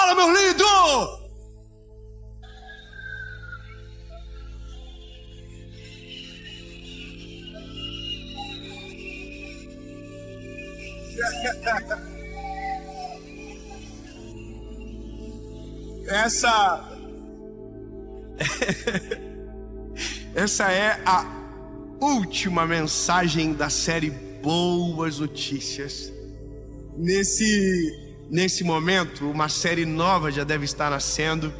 Fala, meu lindo! Essa é a última mensagem da série Boas Notícias. Nesse momento, uma série nova já deve estar nascendo.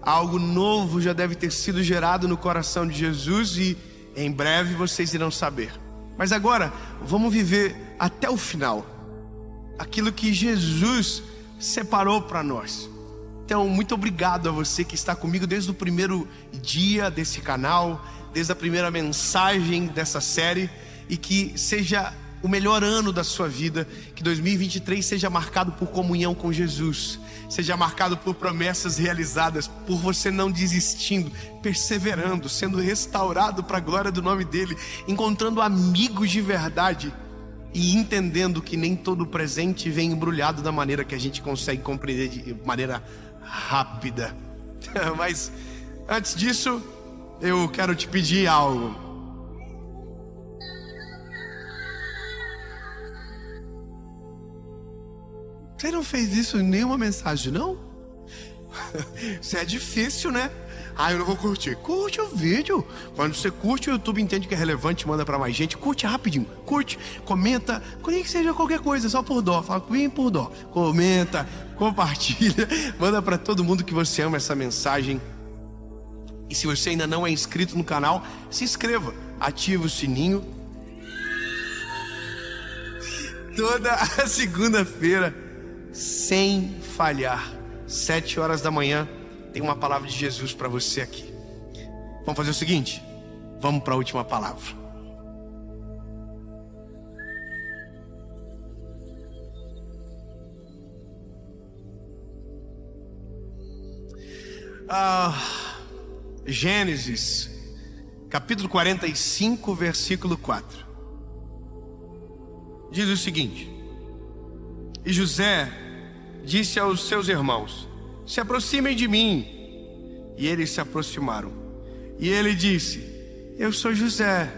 Algo novo já deve ter sido gerado no coração de Jesus e em breve vocês irão saber. Mas agora, vamos viver até o final aquilo que Jesus separou para nós. Então, muito obrigado a você que está comigo desde o primeiro dia desse canal, desde a primeira mensagem dessa série, e que seja o melhor ano da sua vida, que 2023 seja marcado por comunhão com Jesus, seja marcado por promessas realizadas, por você não desistindo, perseverando, sendo restaurado para a glória do nome dele, encontrando amigos de verdade e entendendo que nem todo presente vem embrulhado da maneira que a gente consegue compreender de maneira rápida. Mas antes disso, eu quero te pedir algo. Você não fez isso em nenhuma mensagem, não? Isso é difícil, né? Eu não vou curtir. Curte o vídeo. Quando você curte, o YouTube entende que é relevante, manda pra mais gente. Curte rapidinho. Curte, comenta. Nem que seja qualquer coisa, só por dó. Fala comigo por dó. Comenta, compartilha. Manda pra todo mundo que você ama essa mensagem. E se você ainda não é inscrito no canal, se inscreva. Ativa o sininho. Toda a segunda-feira, sem falhar, 7 horas da manhã, tem uma palavra de Jesus para você aqui. Vamos fazer o seguinte, vamos para a última palavra. Gênesis, capítulo 45, versículo 4. Diz o seguinte: E José disse aos seus irmãos: se aproximem de mim. E eles se aproximaram. E ele disse: eu sou José,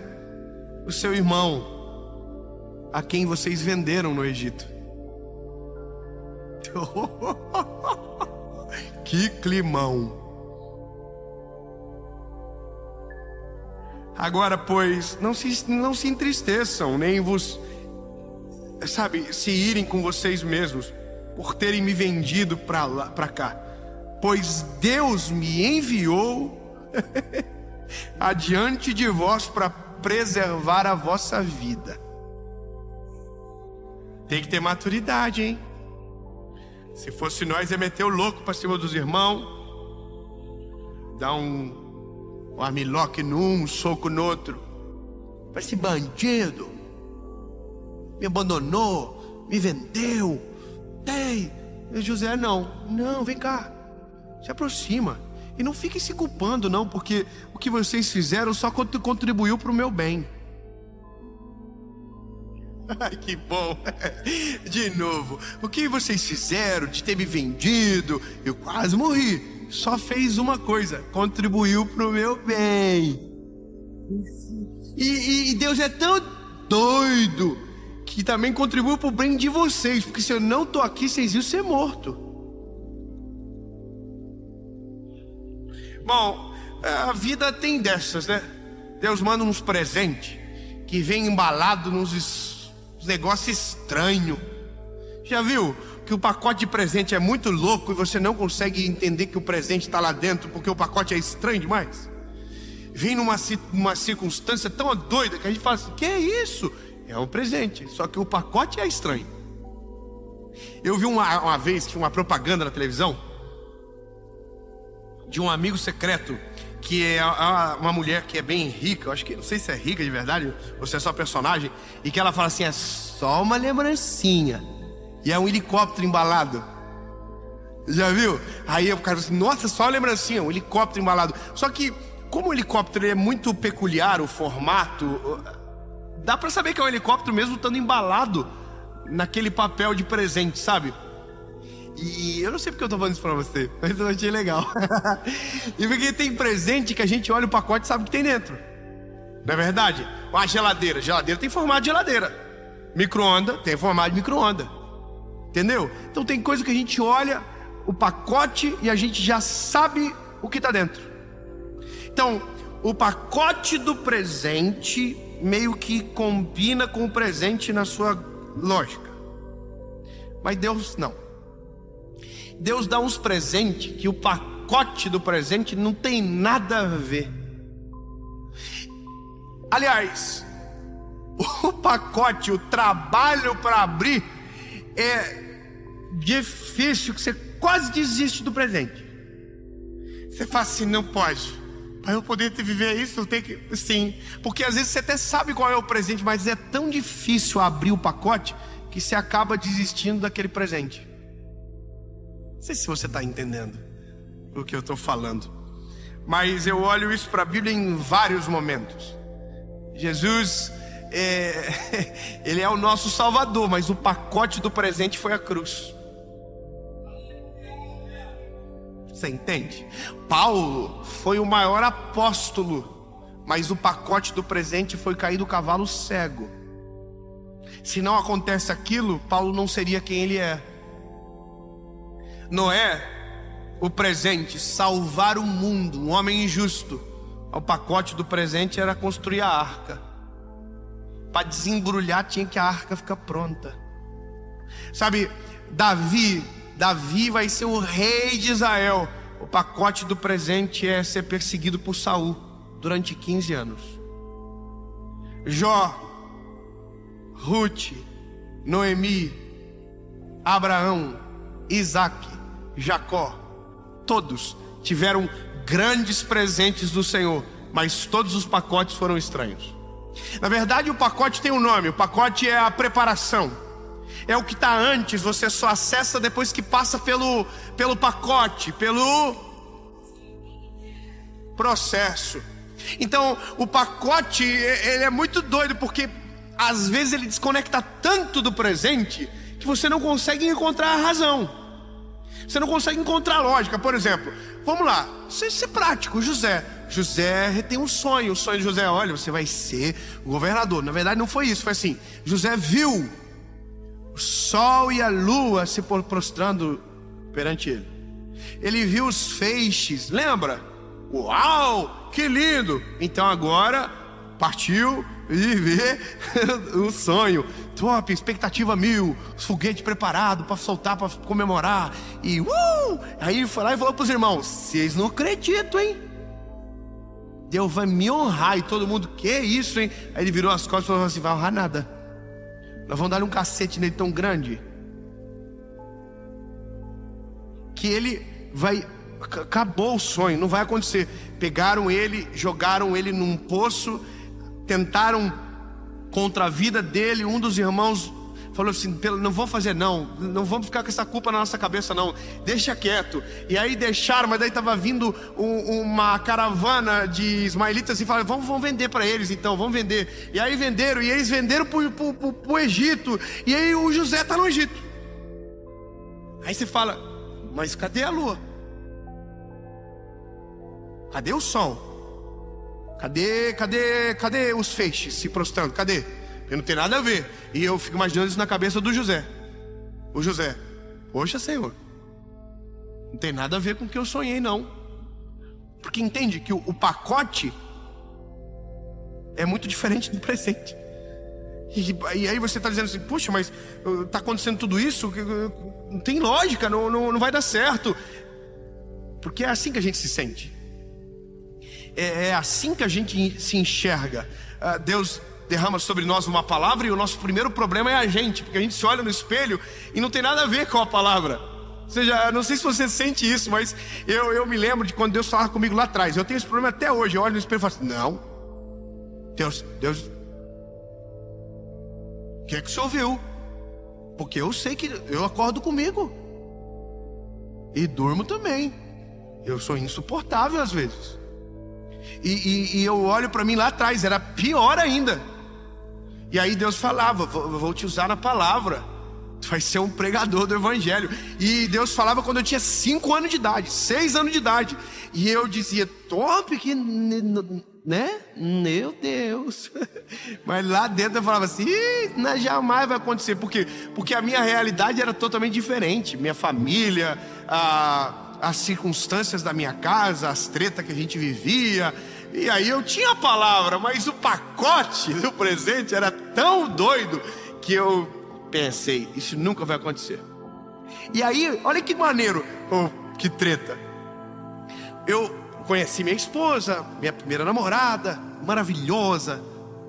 o seu irmão, a quem vocês venderam no Egito. Que climão. Agora, pois, não se entristeçam, nem vos, se irem com vocês mesmos, por terem me vendido para cá, pois Deus me enviou adiante de vós para preservar a vossa vida. Tem que ter maturidade, hein? Se fosse nós, ia meter o louco para cima dos irmãos, dar um armlock num, um soco no outro. Esse bandido me abandonou, me vendeu. E José não, vem cá, se aproxima. E não fiquem se culpando não, porque o que vocês fizeram só contribuiu para o meu bem. Ai, que bom. De novo, o que vocês fizeram de ter me vendido, eu quase morri, só fez uma coisa: contribuiu para o meu bem. E Deus é tão doido que também contribuiu para o bem de vocês, porque se eu não estou aqui, vocês iam ser mortos. Bom, a vida tem dessas, né? Deus manda uns presentes que vem embalado nos negócios estranhos. Já viu que o pacote de presente é muito louco e você não consegue entender que o presente está lá dentro porque o pacote é estranho demais? Vem numa circunstância tão doida que a gente fala assim: que é isso? É um presente, só que o pacote é estranho. Eu vi uma vez, tinha uma propaganda na televisão de um amigo secreto, que é uma mulher que é bem rica, eu acho que, não sei se é rica de verdade ou se é só personagem, e que ela fala assim: é só uma lembrancinha, e é um helicóptero embalado. Já viu? Aí o cara fala assim: nossa, só uma lembrancinha, um helicóptero embalado. Só que, como o helicóptero é muito peculiar, o formato, dá pra saber que é um helicóptero mesmo estando embalado naquele papel de presente, sabe? E eu não sei porque eu tô falando isso pra você, mas eu achei legal. E porque tem presente que a gente olha o pacote e sabe o que tem dentro. Não é verdade? Uma geladeira. Geladeira tem formato de geladeira. Micro-ondas tem formato de micro-ondas. Entendeu? Então tem coisa que a gente olha o pacote e a gente já sabe o que está dentro. Então, o pacote do presente meio que combina com o presente na sua lógica. Mas Deus não. Deus dá uns presentes que o pacote do presente não tem nada a ver. Aliás, o pacote, o trabalho para abrir é difícil, que você quase desiste do presente. Você fala assim, não pode. Para eu poder viver isso, eu tenho que... Sim, porque às vezes você até sabe qual é o presente, mas é tão difícil abrir o pacote que você acaba desistindo daquele presente. Não sei se você está entendendo o que eu estou falando, mas eu olho isso para a Bíblia em vários momentos. Jesus, Ele é o nosso Salvador, mas o pacote do presente foi a cruz. Você entende? Paulo foi o maior apóstolo, mas o pacote do presente foi cair do cavalo cego. Se não acontece aquilo, Paulo não seria quem ele é. Noé, o presente, salvar o mundo, um homem injusto. O pacote do presente era construir a arca. Para desembrulhar tinha que a arca ficar pronta. Sabe, Davi vai ser o rei de Israel. O pacote do presente é ser perseguido por Saul durante 15 anos. Jó, Ruth, Noemi, Abraão, Isaac, Jacó, todos tiveram grandes presentes do Senhor, mas todos os pacotes foram estranhos. Na verdade, o pacote tem um nome. O pacote é a preparação. É o que está antes, você só acessa depois que passa pelo pacote, pelo processo. Então, o pacote, ele é muito doido, porque às vezes ele desconecta tanto do presente que você não consegue encontrar a razão. Você não consegue encontrar a lógica. Por exemplo, vamos lá, isso é prático. José tem um sonho. O sonho de José, olha, você vai ser o governador. Na verdade não foi isso, foi assim: José viu o sol e a lua se prostrando perante ele. Ele viu os feixes, lembra? Uau, que lindo! Então agora partiu viver o sonho. Top, expectativa 1000, os foguetes preparados para soltar, para comemorar. E aí ele foi lá e falou para os irmãos: vocês não acreditam, hein? Deus vai me honrar. E todo mundo, que isso, hein? Aí ele virou as costas e falou assim: vai honrar nada. Nós vamos dar um cacete nele tão grande que ele vai... Acabou o sonho, não vai acontecer. Pegaram ele, jogaram ele num poço, tentaram contra a vida dele. Um dos irmãos falou assim: não vou fazer não vamos ficar com essa culpa na nossa cabeça não, deixa quieto. E aí deixaram, mas daí estava vindo uma caravana de ismaelitas e falaram: vamos vender para eles então, vamos vender. E aí venderam, e eles venderam pro Egito. E aí o José está no Egito. Aí você fala: mas cadê a lua? Cadê o sol? Cadê os feixes se prostrando? Cadê? Porque não tem nada a ver. E eu fico imaginando isso na cabeça do José. O José: poxa, Senhor, não tem nada a ver com o que eu sonhei não. Porque entende que o pacote é muito diferente do presente. E aí você está dizendo assim: puxa, mas está acontecendo tudo isso, não tem lógica, não vai dar certo. Porque é assim que a gente se sente. É assim que a gente se enxerga. Deus derrama sobre nós uma palavra e o nosso primeiro problema é a gente, porque a gente se olha no espelho e não tem nada a ver com a palavra. Ou seja, não sei se você sente isso, mas eu me lembro de quando Deus falava comigo lá atrás. Eu tenho esse problema até hoje. Eu olho no espelho e falo assim: não, Deus, o que é que o Senhor viu? Porque eu sei que eu acordo comigo e durmo também. Eu sou insuportável às vezes. E eu olho para mim lá atrás, era pior ainda. E aí Deus falava: vou te usar na palavra Tu vai ser um pregador do evangelho. E Deus falava quando eu tinha 5 anos de idade, 6 anos de idade. E eu dizia, top, que, né? Meu Deus. Mas lá dentro eu falava assim, não, jamais vai acontecer. Por quê? Porque a minha realidade era totalmente diferente. Minha família, as circunstâncias da minha casa, as tretas que a gente vivia. E aí eu tinha a palavra, mas o pacote do presente era tão doido que eu pensei, isso nunca vai acontecer. E aí, olha que maneiro, que treta. Eu conheci minha esposa, minha primeira namorada, maravilhosa,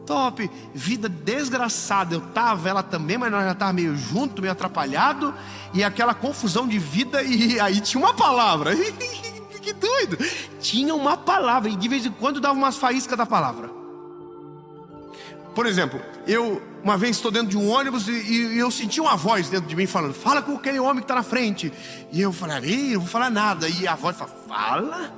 top, vida desgraçada. Eu tava, ela também, mas nós já tava meio junto, meio atrapalhado. E aquela confusão de vida, e aí tinha uma palavra. Que doido. Tinha uma palavra, e de vez em quando dava umas faíscas da palavra. Por exemplo, eu uma vez estou dentro de um ônibus e eu senti uma voz dentro de mim falando, fala com aquele homem que está na frente. E eu falei, não vou falar nada. E a voz fala, fala.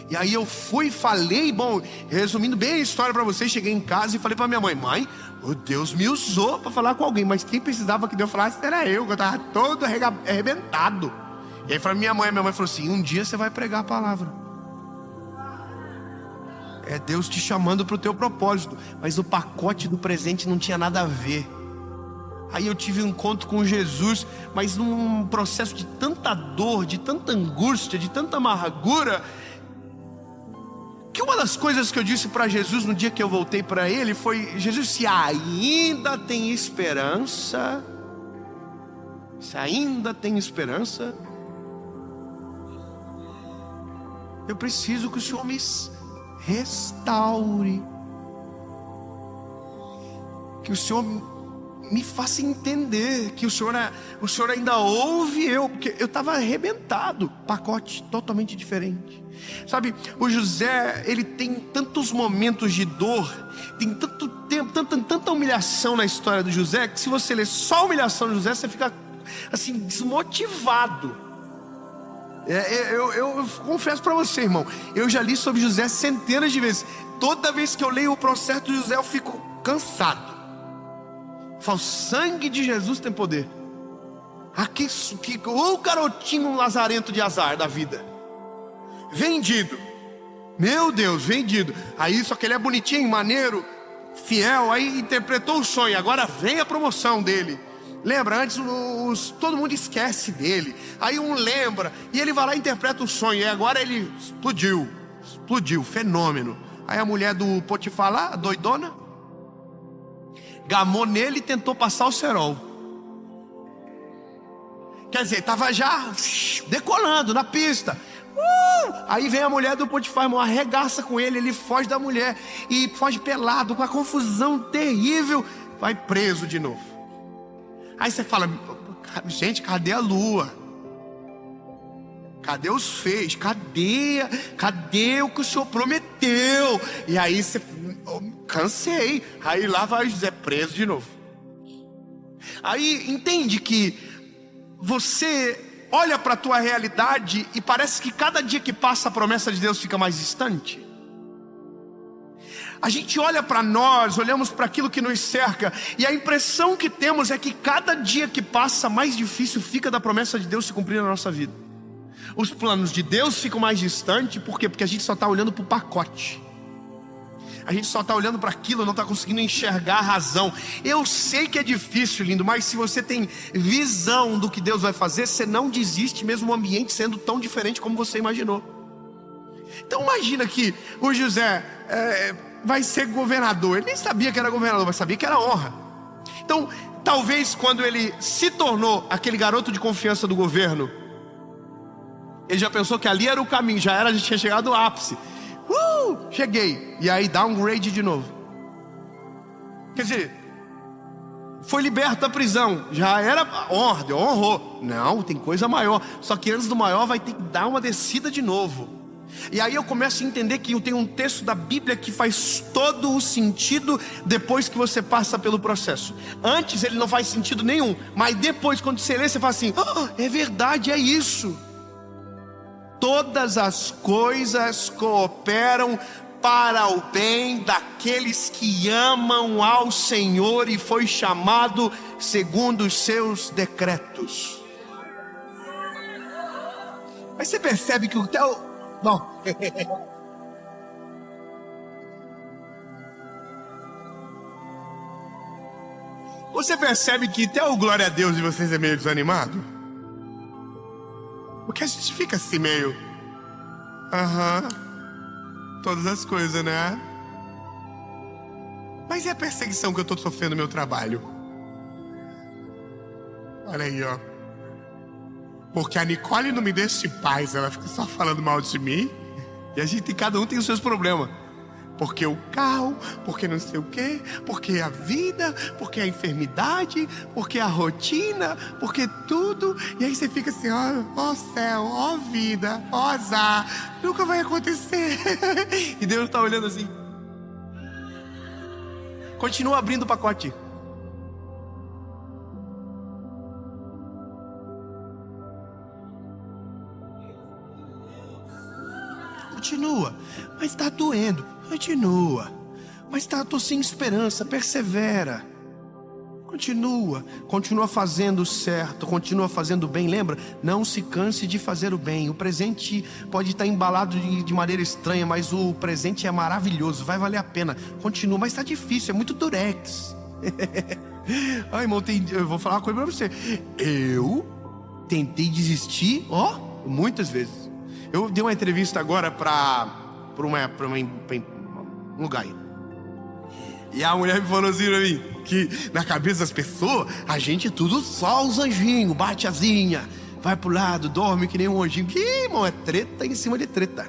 E aí eu fui e falei, bom, resumindo bem a história para vocês, cheguei em casa e falei para minha mãe, mãe, o Deus me usou para falar com alguém, mas quem precisava que Deus falasse era eu, que eu estava todo arrebentado. E aí falei, minha mãe falou assim, um dia você vai pregar a palavra. É Deus te chamando para o teu propósito. Mas o pacote do presente não tinha nada a ver. Aí eu tive um encontro com Jesus, mas num processo de tanta dor, de tanta angústia, de tanta amargura, que uma das coisas que eu disse para Jesus no dia que eu voltei para Ele foi, Jesus, se ainda tem esperança, eu preciso que o Senhor me restaure, que o Senhor me faça entender que o Senhor ainda ouve eu, porque eu estava arrebentado, pacote totalmente diferente. Sabe, o José, ele tem tantos momentos de dor, tem tanto tempo, tanta humilhação na história do José, que se você ler só a humilhação do José, você fica assim, desmotivado. Eu confesso para você, irmão, eu já li sobre José centenas de vezes. Toda vez que eu leio o processo de José, eu fico cansado. Falo, o sangue de Jesus tem poder. Aqui, o garotinho lazarento de azar da vida, vendido, meu Deus, vendido. Aí só que ele é bonitinho, maneiro, fiel. Aí interpretou o sonho, agora vem a promoção dele. Lembra, antes todo mundo esquece dele. Aí um lembra, e ele vai lá e interpreta o sonho. E agora ele explodiu, fenômeno. Aí a mulher do Potifar lá, a doidona, gamou nele e tentou passar o cerol. Quer dizer, estava já decolando na pista. Aí vem a mulher do Potifar, irmão, arregaça com ele. Ele foge da mulher e foge pelado, com a confusão terrível. Vai preso de novo. Aí você fala, gente, cadê a lua? Cadê os feios? Cadê o que o Senhor prometeu? E aí você, cansei. Aí lá vai José preso de novo. Aí entende que você olha para a tua realidade e parece que cada dia que passa a promessa de Deus fica mais distante. A gente olha para nós, olhamos para aquilo que nos cerca, e a impressão que temos é que cada dia que passa, mais difícil fica da promessa de Deus se cumprir na nossa vida. Os planos de Deus ficam mais distantes, por quê? Porque a gente só está olhando para o pacote. A gente só está olhando para aquilo, não está conseguindo enxergar a razão. Eu sei que é difícil, lindo, mas se você tem visão do que Deus vai fazer, você não desiste, mesmo o ambiente sendo tão diferente como você imaginou. Então imagina que o José vai ser governador. Ele nem sabia que era governador, mas sabia que era honra. Então, talvez quando ele se tornou aquele garoto de confiança do governo, ele já pensou que ali era o caminho, já tinha chegado ao ápice. Cheguei. E aí downgrade de novo. Quer dizer, foi liberto da prisão, já era ordem, honrou. Não, tem coisa maior. Só que antes do maior vai ter que dar uma descida de novo. E aí eu começo a entender que tem um texto da Bíblia que faz todo o sentido depois que você passa pelo processo. Antes ele não faz sentido nenhum, mas depois quando você lê, você fala assim, é verdade, é isso. Todas as coisas cooperam para o bem daqueles que amam ao Senhor e foi chamado segundo os seus decretos. Mas você percebe que o teu... Bom... Você percebe que até o glória a Deus de vocês é meio desanimado? Porque a gente fica assim meio... todas as coisas, né? Mas é a perseguição que eu tô sofrendo no meu trabalho. Olha aí, ó. Porque a Nicole não me deixa em paz. Ela fica só falando mal de mim. E cada um tem os seus problemas. Porque o carro, porque não sei o quê, porque a vida, porque a enfermidade, porque a rotina, porque tudo. E aí você fica assim, ó céu, ó vida, ó azar, nunca vai acontecer. E Deus tá olhando assim. Continua abrindo o pacote. Continua, mas tá doendo. Continua, mas tô sem esperança. Persevera. Continua fazendo certo, continua fazendo bem. Lembra? Não se canse de fazer o bem. O presente pode estar embalado de maneira estranha, mas o presente é maravilhoso, vai valer a pena. Continua, mas tá difícil, é muito durex. Ai, irmão, eu vou falar uma coisa pra você. Eu tentei desistir, muitas vezes. Eu dei uma entrevista agora para um lugar aí. E a mulher me falou assim pra mim, que na cabeça das pessoas, a gente tudo só os anjinhos, bate asinha, vai pro lado, dorme que nem um anjinho. Que, irmão, é treta em cima de treta.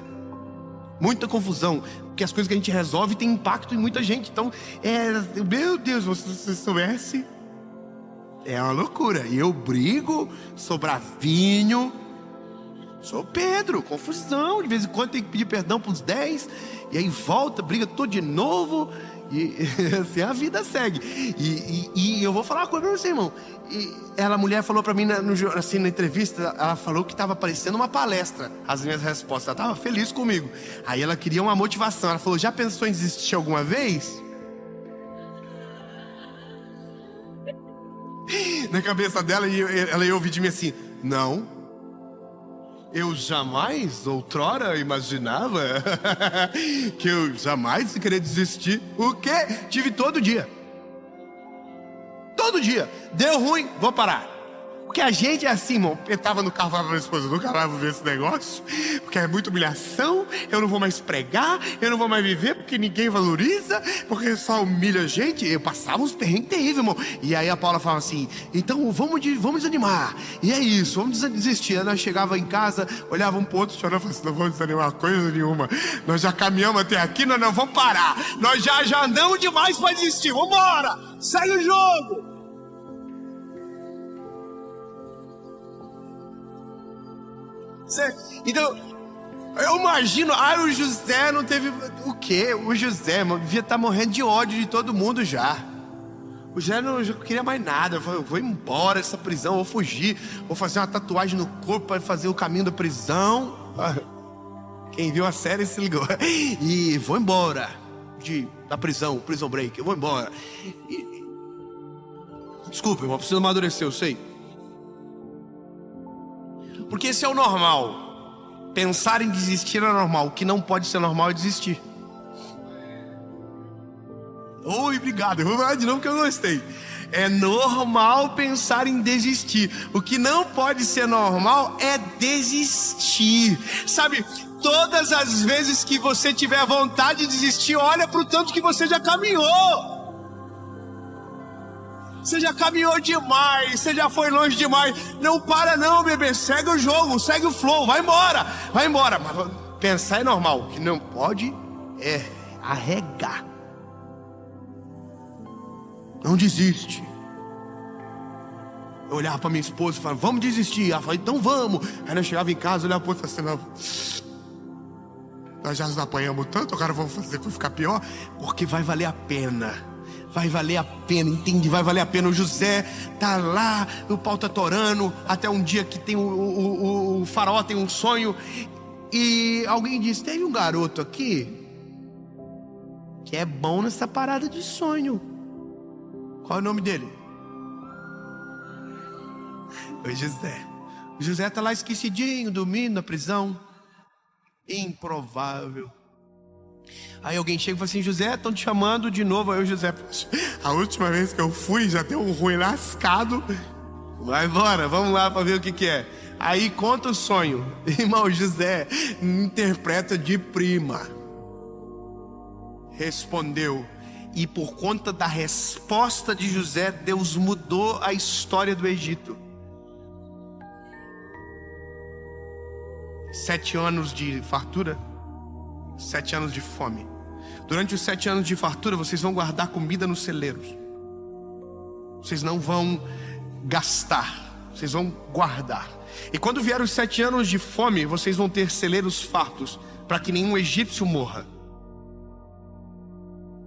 Muita confusão, porque as coisas que a gente resolve tem impacto em muita gente. Então, meu Deus, se você soubesse, é uma loucura. E eu brigo, sou bravinho, sou Pedro, confusão. De vez em quando tem que pedir perdão pros 10, e aí volta, briga tudo de novo. E assim a vida segue. E eu vou falar uma coisa pra você, irmão. A mulher falou pra mim assim, na entrevista, ela falou que tava parecendo uma palestra, as minhas respostas. Ela tava feliz comigo. Aí ela queria uma motivação. Ela falou, já pensou em desistir alguma vez? Na cabeça dela, ela ia ouvir de mim assim, não. Eu jamais, outrora, imaginava que eu jamais queria desistir. O quê? Tive todo dia. Todo dia. Deu ruim, vou parar. Porque a gente é assim, irmão. Eu tava no carro, falava pra minha esposa, nunca mais vou ver esse negócio, porque é muita humilhação, eu não vou mais pregar, eu não vou mais viver, porque ninguém valoriza, porque só humilha a gente. Eu passava uns perrengues terríveis, irmão. E aí a Paula falava assim, então vamos desanimar. E é isso, vamos desistir. Aí nós chegava em casa, olhava um pro outro, chorava e falava assim, não vamos desanimar coisa nenhuma. Nós já caminhamos até aqui, nós não vamos parar. Nós já andamos demais pra desistir, vambora, segue o jogo. Então, eu imagino, o José não teve... O quê? O José, mano, devia estar morrendo de ódio de todo mundo já. O José não queria mais nada. Eu vou embora dessa prisão, vou fugir, vou fazer uma tatuagem no corpo para fazer o caminho da prisão. Quem viu a série se ligou. E vou embora da prisão, Prison Break, eu vou embora. Desculpa, irmão, preciso amadurecer, eu sei. Porque esse é o normal. Pensar em desistir é normal. O que não pode ser normal é desistir. Oi, obrigado. Eu vou falar de novo que eu gostei. É normal pensar em desistir. O que não pode ser normal é desistir. Sabe, todas as vezes que você tiver vontade de desistir, olha para o tanto que você já caminhou. Você já caminhou demais, você já foi longe demais. Não para não, bebê, segue o jogo, segue o flow, vai embora. Mas pensar é normal, o que não pode é arregar. Não desiste. Eu olhava pra minha esposa e falava, vamos desistir. Ela falava, então vamos. Aí nós chegava em casa, olhava pro outro e falava assim, nós já nos apanhamos tanto, agora vamos fazer que vai ficar pior. Porque vai valer a pena. Vai valer a pena, entende? Vai valer a pena. O José tá lá, o pau tá torando, até um dia que tem o faraó tem um sonho, e alguém diz, teve um garoto aqui que é bom nessa parada de sonho. Qual é o nome dele? O José. O José está lá esquecidinho, dormindo na prisão. Improvável. Aí alguém chega e fala assim: José, estão te chamando de novo. Aí o José: a última vez que eu fui já deu um ruim lascado. Vai embora, vamos lá para ver o que é. Aí conta o sonho. Irmão, José interpreta de prima. Respondeu. E por conta da resposta de José, Deus mudou a história do Egito. 7 anos de fartura, 7 anos de fome. Durante os 7 anos de fartura, vocês vão guardar comida nos celeiros. Vocês não vão gastar, vocês vão guardar. E quando vier os 7 anos de fome, vocês vão ter celeiros fartos, para que nenhum egípcio morra.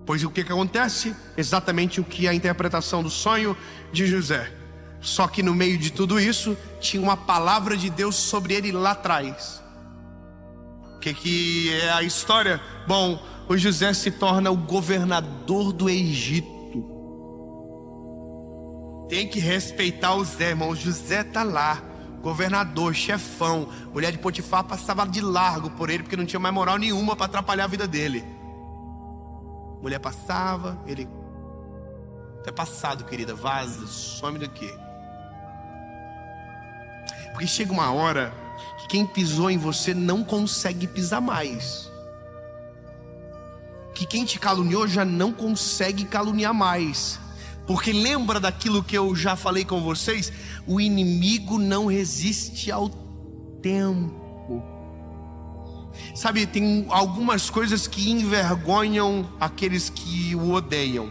Pois o que acontece? Exatamente o que é a interpretação do sonho de José. Só que no meio de tudo isso, tinha uma palavra de Deus sobre ele lá atrás. O que é a história? Bom, o José se torna o governador do Egito. Tem que respeitar o Zé, irmão. O José tá lá, governador, chefão. Mulher de Potifar passava de largo por ele, porque não tinha mais moral nenhuma para atrapalhar a vida dele. Mulher passava, ele: é passado, querida, vaza, some daqui. Porque chega uma hora que quem pisou em você não consegue pisar mais. Que quem te caluniou já não consegue caluniar mais. Porque lembra daquilo que eu já falei com vocês? O inimigo não resiste ao tempo. Sabe, tem algumas coisas que envergonham aqueles que o odeiam.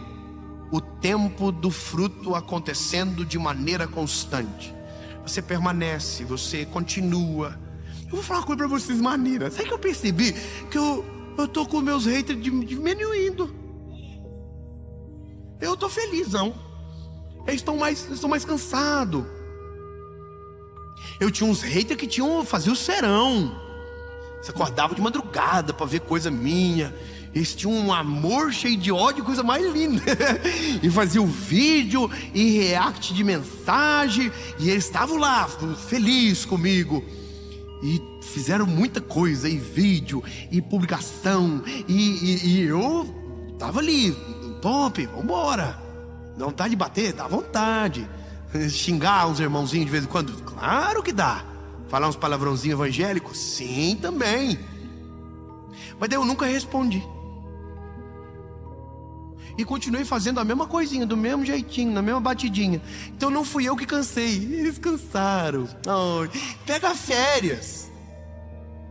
O tempo do fruto acontecendo de maneira constante. Você permanece, você continua. Eu vou falar uma coisa pra vocês maneira. Sabe que eu percebi? Que eu tô com meus haters diminuindo. Eu tô felizão. Eles estão mais cansados. Eu tinha uns haters que faziam o serão. Você acordava de madrugada pra ver coisa minha. Eles tinham um amor cheio de ódio, coisa mais linda. E fazia o vídeo e react de mensagem. E eles estavam lá, felizes comigo. E fizeram muita coisa, e vídeo, e publicação. E eu tava ali, top, vambora. Não tá de bater? Dá vontade. Xingar uns irmãozinhos de vez em quando? Claro que dá. Falar uns palavrãozinhos evangélicos? Sim, também. Mas daí eu nunca respondi. E continuei fazendo a mesma coisinha, do mesmo jeitinho, na mesma batidinha. Então não fui eu que cansei, eles cansaram. Oh, pega férias,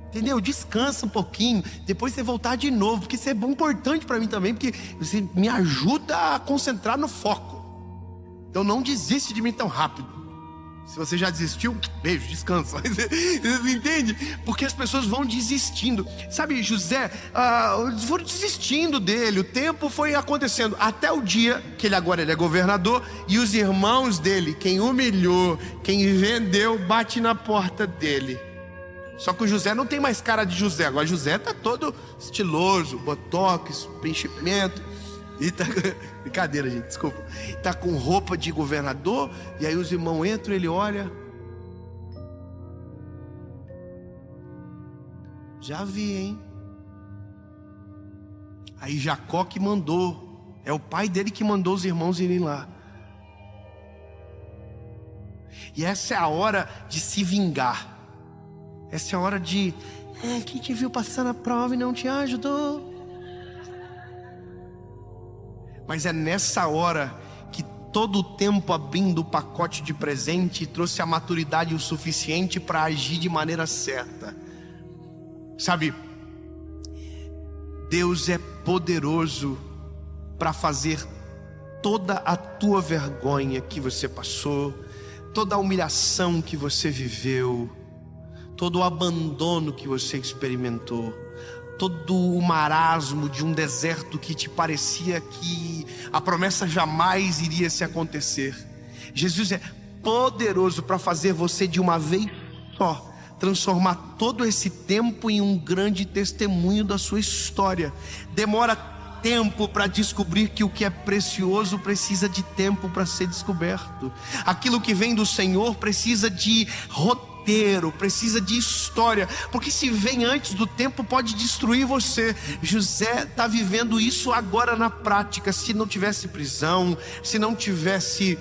entendeu? Descansa um pouquinho, depois você voltar de novo, porque isso é bom, importante para mim também, porque você me ajuda a concentrar no foco. Então não desiste de mim tão rápido. Se você já desistiu, beijo, descansa. Você entende? Porque as pessoas vão desistindo. Sabe, José, foram desistindo dele. O tempo foi acontecendo até o dia que ele agora é governador. E os irmãos dele, quem humilhou, quem vendeu, bate na porta dele. Só que o José não tem mais cara de José. Agora José tá todo estiloso, botox, preenchimento. E tá... Brincadeira, gente, desculpa. Tá com roupa de governador. E aí os irmãos entram, ele olha. Já vi, hein? Aí Jacó que mandou. É o pai dele que mandou os irmãos irem lá. E essa é a hora de se vingar. Essa é a hora de... quem te viu passar na prova e não te ajudou? Mas é nessa hora que todo o tempo abrindo o pacote de presente trouxe a maturidade o suficiente para agir de maneira certa. Sabe, Deus é poderoso para fazer toda a tua vergonha que você passou, toda a humilhação que você viveu, todo o abandono que você experimentou, todo o marasmo de um deserto que te parecia que a promessa jamais iria se acontecer. Jesus é poderoso para fazer você de uma vez só transformar todo esse tempo em um grande testemunho da sua história. Demora tempo para descobrir que o que é precioso precisa de tempo para ser descoberto. Aquilo que vem do Senhor precisa de roteiro, precisa de história, porque se vem antes do tempo pode destruir você. José está vivendo isso agora na prática. Se não tivesse prisão, se não tivesse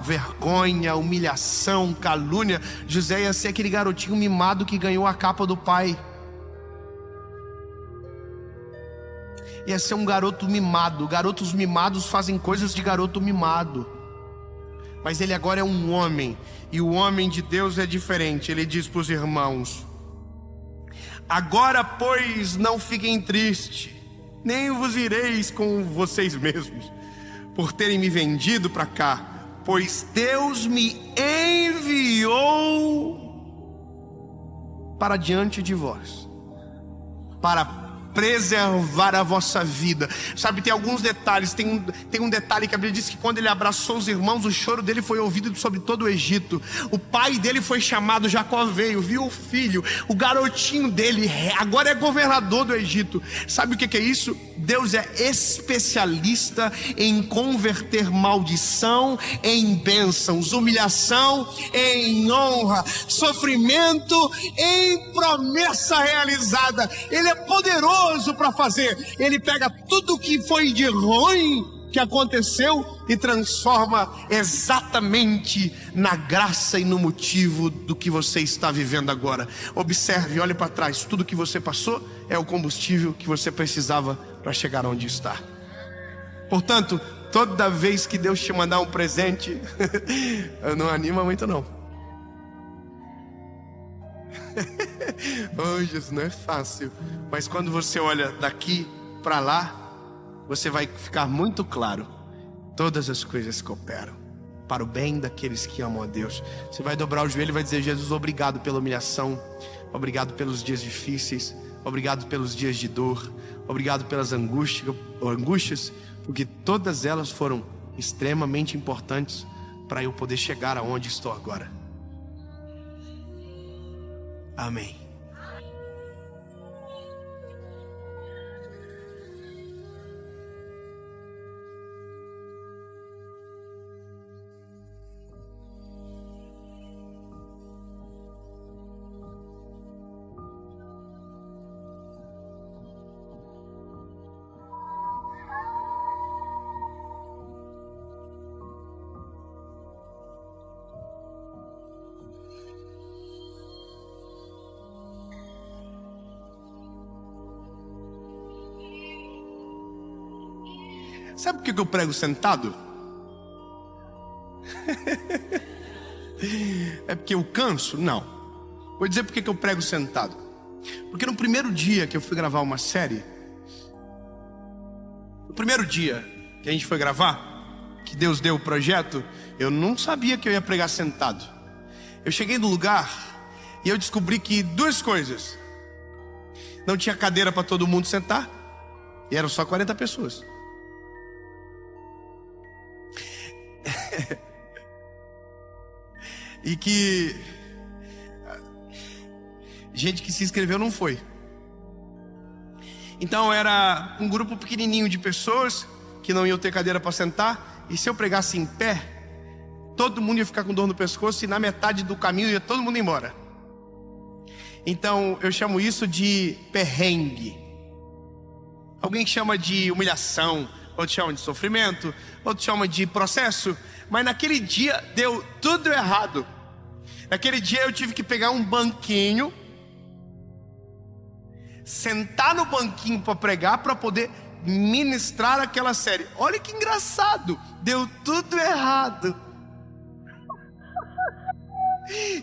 vergonha, humilhação, calúnia, José ia ser aquele garotinho mimado que ganhou a capa do pai. Ia ser um garoto mimado. Garotos mimados fazem coisas de garoto mimado. Mas ele agora é um homem, e o homem de Deus é diferente. Ele diz para os irmãos: agora, pois, não fiquem tristes, nem vos ireis com vocês mesmos, por terem me vendido para cá, pois Deus me enviou para diante de vós, para preservar a vossa vida. Sabe, tem alguns detalhes. Tem um detalhe que a Bíblia diz que quando ele abraçou os irmãos, o choro dele foi ouvido sobre todo o Egito. O pai dele foi chamado, Jacó veio, viu o filho, o garotinho dele agora é governador do Egito. Sabe o que é isso? Deus é especialista em converter maldição em bênçãos, humilhação em honra, sofrimento em promessa realizada. Ele é poderoso para fazer. Ele pega tudo que foi de ruim que aconteceu e transforma exatamente na graça e no motivo do que você está vivendo agora. Observe, olhe para trás. Tudo que você passou é o combustível que você precisava para chegar onde está. Portanto, toda vez que Deus te mandar um presente, não anima muito não. Oh, Jesus, não é fácil. Mas quando você olha daqui para lá, você vai ficar muito claro: todas as coisas cooperam para o bem daqueles que amam a Deus. Você vai dobrar o joelho e vai dizer: Jesus, obrigado pela humilhação, obrigado pelos dias difíceis, obrigado pelos dias de dor, obrigado pelas angústias, porque todas elas foram extremamente importantes para eu poder chegar aonde estou agora. Amém. Sabe por que eu prego sentado? É porque eu canso? Não. Vou dizer por que eu prego sentado. Porque no primeiro dia que eu fui gravar uma série, no primeiro dia que a gente foi gravar, que Deus deu o projeto, eu não sabia que eu ia pregar sentado. Eu cheguei no lugar e eu descobri que duas coisas: não tinha cadeira para todo mundo sentar, e eram só 40 pessoas. E que gente que se inscreveu não foi. Então era um grupo pequenininho de pessoas que não iam ter cadeira para sentar. E se eu pregasse em pé, todo mundo ia ficar com dor no pescoço, e na metade do caminho ia todo mundo embora. Então eu chamo isso de perrengue. Alguém chama de humilhação, outro chama de sofrimento, outro chama de processo. Mas naquele dia deu tudo errado. Naquele dia eu tive que pegar um banquinho, sentar no banquinho para pregar, para poder ministrar aquela série. Olha que engraçado, deu tudo errado.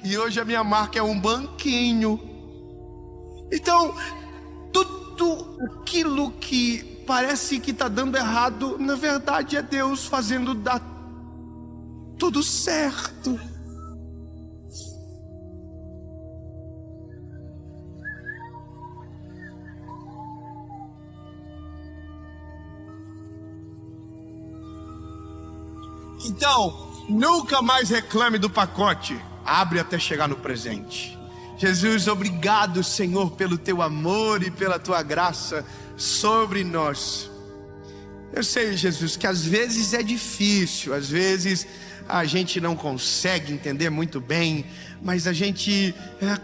E hoje a minha marca é um banquinho. Então, tudo aquilo que parece que está dando errado, na verdade é Deus fazendo dar tudo certo. Então, nunca mais reclame do pacote. Abre até chegar no presente. Jesus, obrigado, Senhor, pelo teu amor e pela tua graça. sobre nós. Eu sei, Jesus, que às vezes é difícil, às vezes a gente não consegue entender muito bem, mas a gente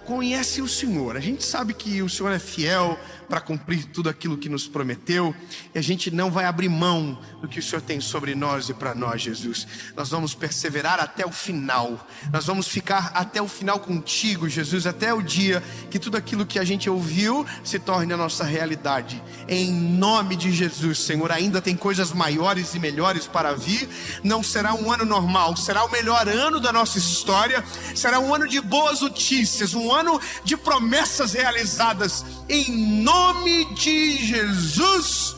conhece o Senhor, a gente sabe que o Senhor é fiel para cumprir tudo aquilo que nos prometeu, e a gente não vai abrir mão do que o Senhor tem sobre nós e para nós, Jesus. Nós vamos perseverar até o final, nós vamos ficar até o final contigo, Jesus, até o dia que tudo aquilo que a gente ouviu se torne a nossa realidade. Em nome de Jesus, Senhor, ainda tem coisas maiores e melhores para vir. Não será um ano normal, será o melhor ano da nossa história, será um ano de boas notícias, um ano de promessas realizadas. Em nome de Jesus,